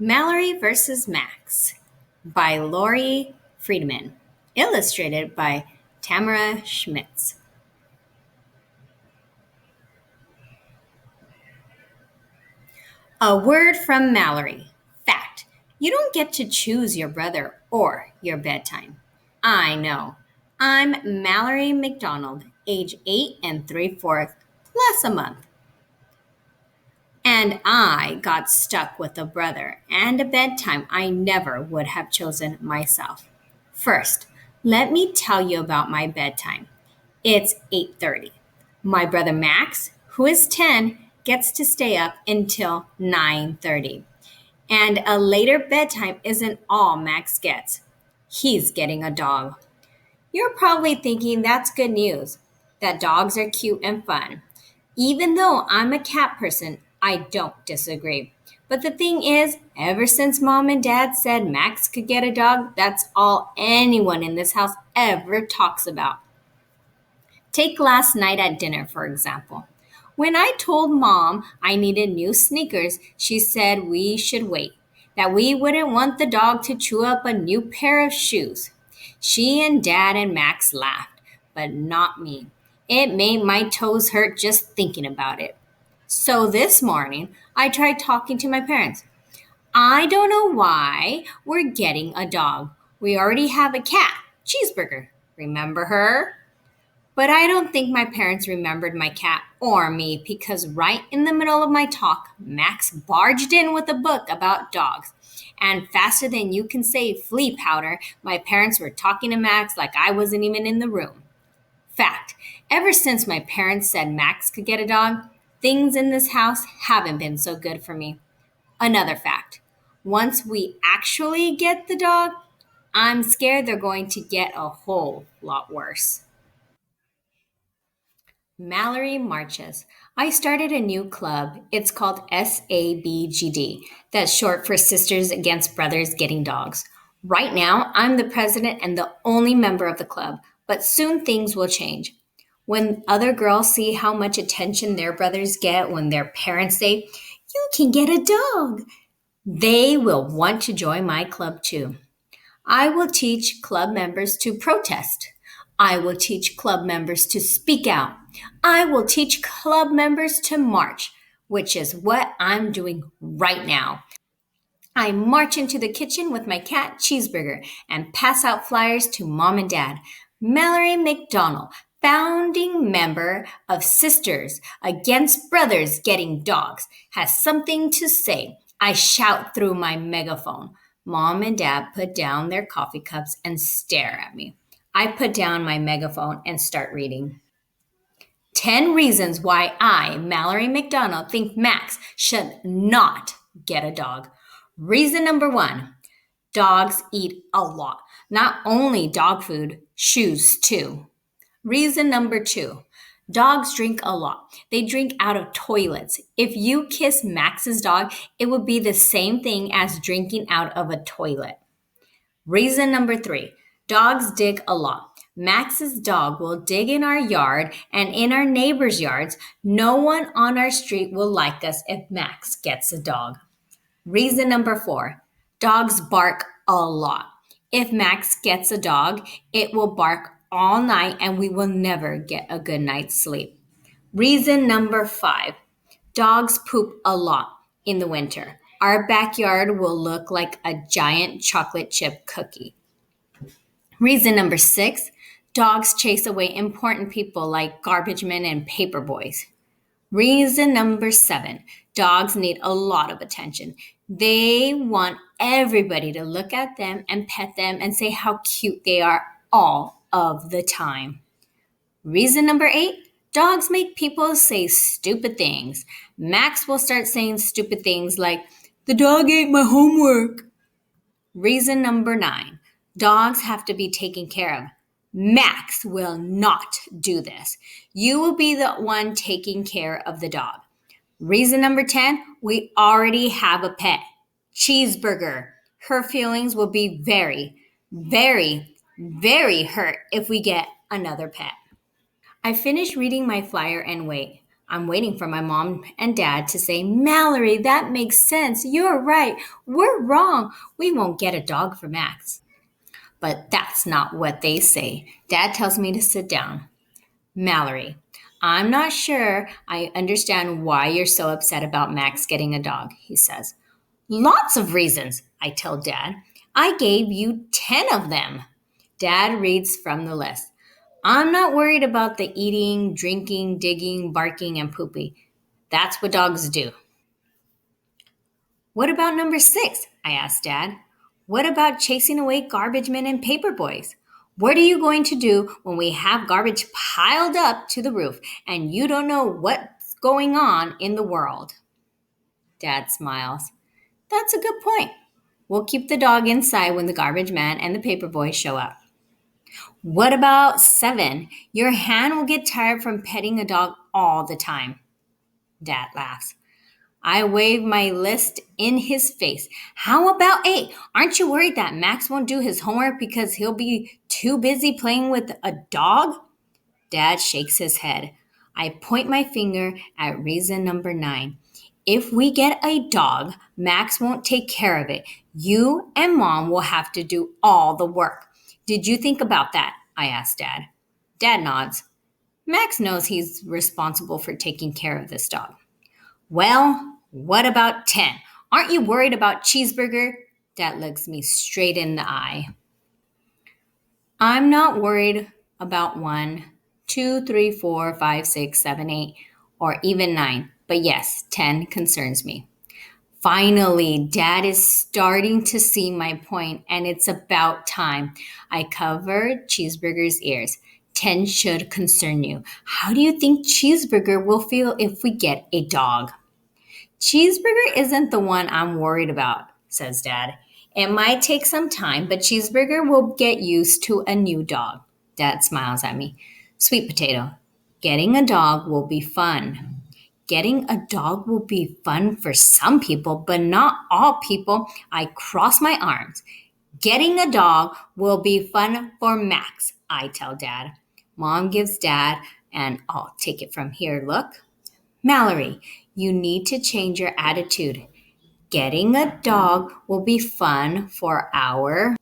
Mallory versus Max by Lori Friedman, illustrated by Tamara Schmitz. A word from Mallory. Fact: you don't get to choose your brother or your bedtime. I know. I'm Mallory McDonald, age 8 and 3/4, plus a month. And I got stuck with a brother and a bedtime I never would have chosen myself. First, let me tell you about my bedtime. It's 8:30. My brother Max, who is 10, gets to stay up until 9:30. And a later bedtime isn't all Max gets. He's getting a dog. You're probably thinking that's good news, that dogs are cute and fun. Even though I'm a cat person, I don't disagree. But the thing is, ever since mom and dad said Max could get a dog, that's all anyone in this house ever talks about. Take last night at dinner, for example. When I told mom I needed new sneakers, she said we should wait, that we wouldn't want the dog to chew up a new pair of shoes. She and dad and Max laughed, but not me. It made my toes hurt just thinking about it. So this morning, I tried talking to my parents. I don't know why we're getting a dog. We already have a cat, Cheeseburger. Remember her? But I don't think my parents remembered my cat or me because right in the middle of my talk, Max barged in with a book about dogs. And faster than you can say flea powder, my parents were talking to Max like I wasn't even in the room. Fact: ever since my parents said Max could get a dog, things in this house haven't been so good for me. Another fact: once we actually get the dog, I'm scared they're going to get a whole lot worse. Mallory Marches. I started a new club. It's called SABGD. That's short for Sisters Against Brothers Getting Dogs. Right now, I'm the president and the only member of the club, but soon things will change. When other girls see how much attention their brothers get when their parents say, "You can get a dog," they will want to join my club too. I will teach club members to protest. I will teach club members to speak out. I will teach club members to march, which is what I'm doing right now. I march into the kitchen with my cat Cheeseburger and pass out flyers to mom and dad. Mallory McDonald, founding member of Sisters Against Brothers Getting Dogs, has something to say. I shout through my megaphone. Mom and dad put down their coffee cups and stare at me. I put down my megaphone and start reading. 10 reasons why I, Mallory McDonald, think Max should not get a dog. Reason number one: dogs eat a lot. Not only dog food, shoes too. Reason number two: dogs drink a lot. They drink out of toilets. If you kiss Max's dog, it would be the same thing as drinking out of a toilet. Reason number three: dogs dig a lot. Max's dog will dig in our yard and in our neighbors' yards. No one on our street will like us if Max gets a dog. Reason number four: dogs bark a lot. If Max gets a dog, it will bark all night and we will never get a good night's sleep. Reason number five: dogs poop a lot in the winter. Our backyard will look like a giant chocolate chip cookie. Reason number six: dogs chase away important people like garbage men and paper boys. Reason number seven: dogs need a lot of attention. They want everybody to look at them and pet them and say how cute they are all of the time. Reason number eight: dogs make people say stupid things. Max will start saying stupid things like, "The dog ate my homework." Reason number nine: dogs have to be taken care of. Max will not do this. You will be the one taking care of the dog. Reason number 10: we already have a pet, Cheeseburger. Her feelings will be very, very, very hurt if we get another pet. I finish reading my flyer and wait. I'm waiting for my mom and dad to say, Mallory, that makes sense. You're right. We're wrong. We won't get a dog for Max. But that's not what they say. Dad tells me to sit down. Mallory, I'm not sure I understand why you're so upset about Max getting a dog, he says. Lots of reasons, I tell Dad. I gave you 10 of them. Dad reads from the list. I'm not worried about the eating, drinking, digging, barking, and pooping. That's what dogs do. What about number 6? I asked Dad. What about chasing away garbage men and paper boys? What are you going to do when we have garbage piled up to the roof and you don't know what's going on in the world? Dad smiles. That's a good point. We'll keep the dog inside when the garbage man and the paper boy show up. What about 7? Your hand will get tired from petting a dog all the time. Dad laughs. I wave my list in his face. How about 8? Aren't you worried that Max won't do his homework because he'll be too busy playing with a dog? Dad shakes his head. I point my finger at reason number 9. If we get a dog, Max won't take care of it. You and Mom will have to do all the work. Did you think about that? I asked Dad. Dad nods. Max knows he's responsible for taking care of this dog. Well, what about 10? Aren't you worried about Cheeseburger? Dad looks me straight in the eye. I'm not worried about 1, 2, 3, 4, 5, 6, 7, 8, or even 9. But yes, 10 concerns me. Finally, Dad is starting to see my point, and it's about time. I covered Cheeseburger's ears. 10 should concern you. How do you think Cheeseburger will feel if we get a dog? Cheeseburger isn't the one I'm worried about, says Dad. It might take some time, but Cheeseburger will get used to a new dog. Dad smiles at me. Sweet potato, getting a dog will be fun. Getting a dog will be fun for some people, but not all people. I cross my arms. Getting a dog will be fun for Max, I tell Dad. Mom gives Dad, and I'll take it from here, look. Mallory, you need to change your attitude. Getting a dog will be fun for our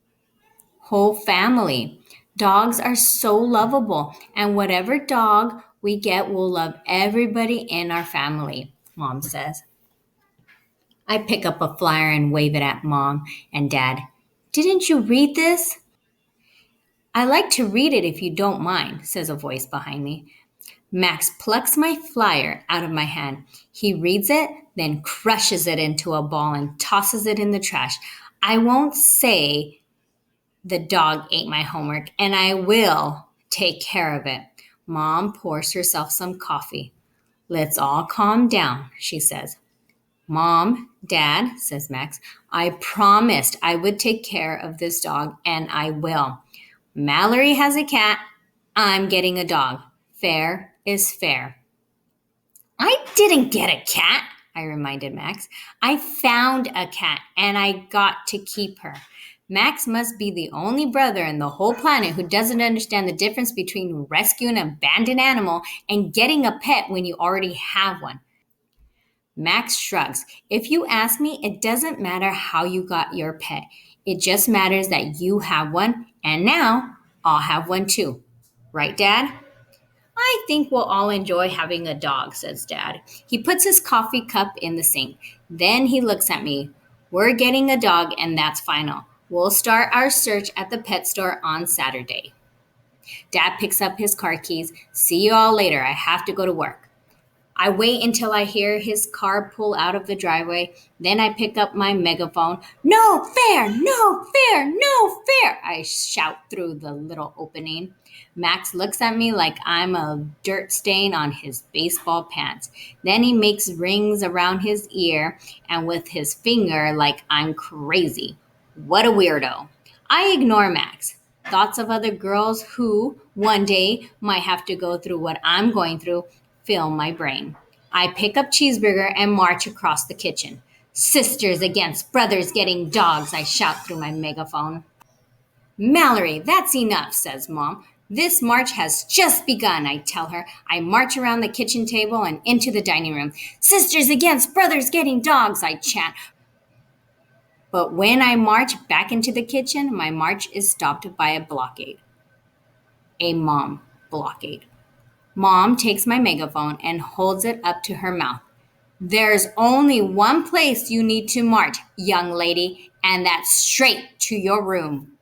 whole family. Dogs are so lovable, and whatever dog we get will love everybody in our family, Mom says. I pick up a flyer and wave it at Mom and Dad. Didn't you read this? I like to read it if you don't mind, says a voice behind me. Max plucks my flyer out of my hand. He reads it, then crushes it into a ball and tosses it in the trash. I won't say the dog ate my homework, and I will take care of it. Mom pours herself some coffee. Let's all calm down, she says. Mom, Dad, says Max, I promised I would take care of this dog, and I will. Mallory has a cat. I'm getting a dog. Fair is fair. I didn't get a cat, I reminded Max. I found a cat, and I got to keep her. Max must be the only brother in the whole planet who doesn't understand the difference between rescuing an abandoned animal and getting a pet when you already have one. Max shrugs. If you ask me, it doesn't matter how you got your pet. It just matters that you have one, and now I'll have one too. Right, Dad? I think we'll all enjoy having a dog, says Dad. He puts his coffee cup in the sink. Then he looks at me. We're getting a dog, and that's final. We'll start our search at the pet store on Saturday. Dad picks up his car keys. See you all later. I have to go to work. I wait until I hear his car pull out of the driveway. Then I pick up my megaphone. No fair, no fair, no fair, I shout through the little opening. Max looks at me like I'm a dirt stain on his baseball pants. Then he makes rings around his ear and with his finger like I'm crazy. What a weirdo. I ignore Max. Thoughts of other girls who, one day, might have to go through what I'm going through fill my brain. I pick up Cheeseburger and march across the kitchen. Sisters against brothers getting dogs, I shout through my megaphone. Mallory, that's enough, says Mom. This march has just begun, I tell her. I march around the kitchen table and into the dining room. Sisters against brothers getting dogs, I chant. But when I march back into the kitchen, my march is stopped by a blockade. A mom blockade. Mom takes my megaphone and holds it up to her mouth. There's only one place you need to march, young lady, and that's straight to your room.